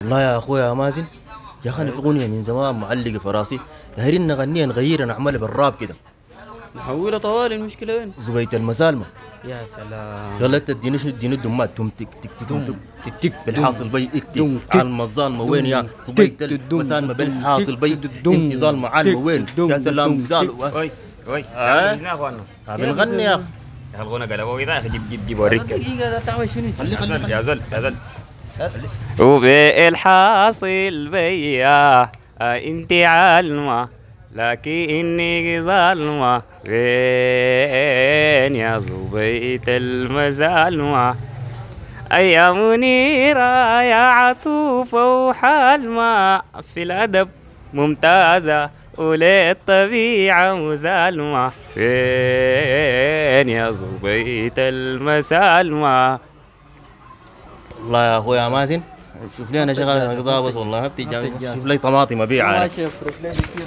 والله يا اخويا يا مازن، يا اخي انا في اغنيه من زمان معلقه في راسي، دايرين نغنيها نغيرها نعملها بالراب كده. محولة طوالي، المشكلة وين؟ زبيت المسالمه. يا سلام. يلا انت اديني شنو، اديني الدمات تم تك تك تك تم تك تك تك بالحاصل بي اكتي دم على تك المظالمه وين يا دم زبيت تك المسالمه دم بالحاصل بي دم انت ظالمه عالمه وين دم يا سلام دم زال. وي وي اه تعال يا اخوانا. بنغني يا اخي. يا اخي الغنى قلبوا كده يا اخي، جيب اوريك. دقيقة ده تعمل شنو؟ خلي يا زل يا زل. وبالحاصل بيا انت عالمة لكني ظالمة فين يا زبيت المسالمة. يا منيرة يا عطوفة وحالمة في الأدب ممتازة وللطبيعة مسالمة فين يا زبيت المسالمة. والله يا اخويا يا مازن، شوف لي انا شغال قضاء بس والله ما بتيجي. شوف لي طماطم ابيعها. ماشي افرك لي كتير.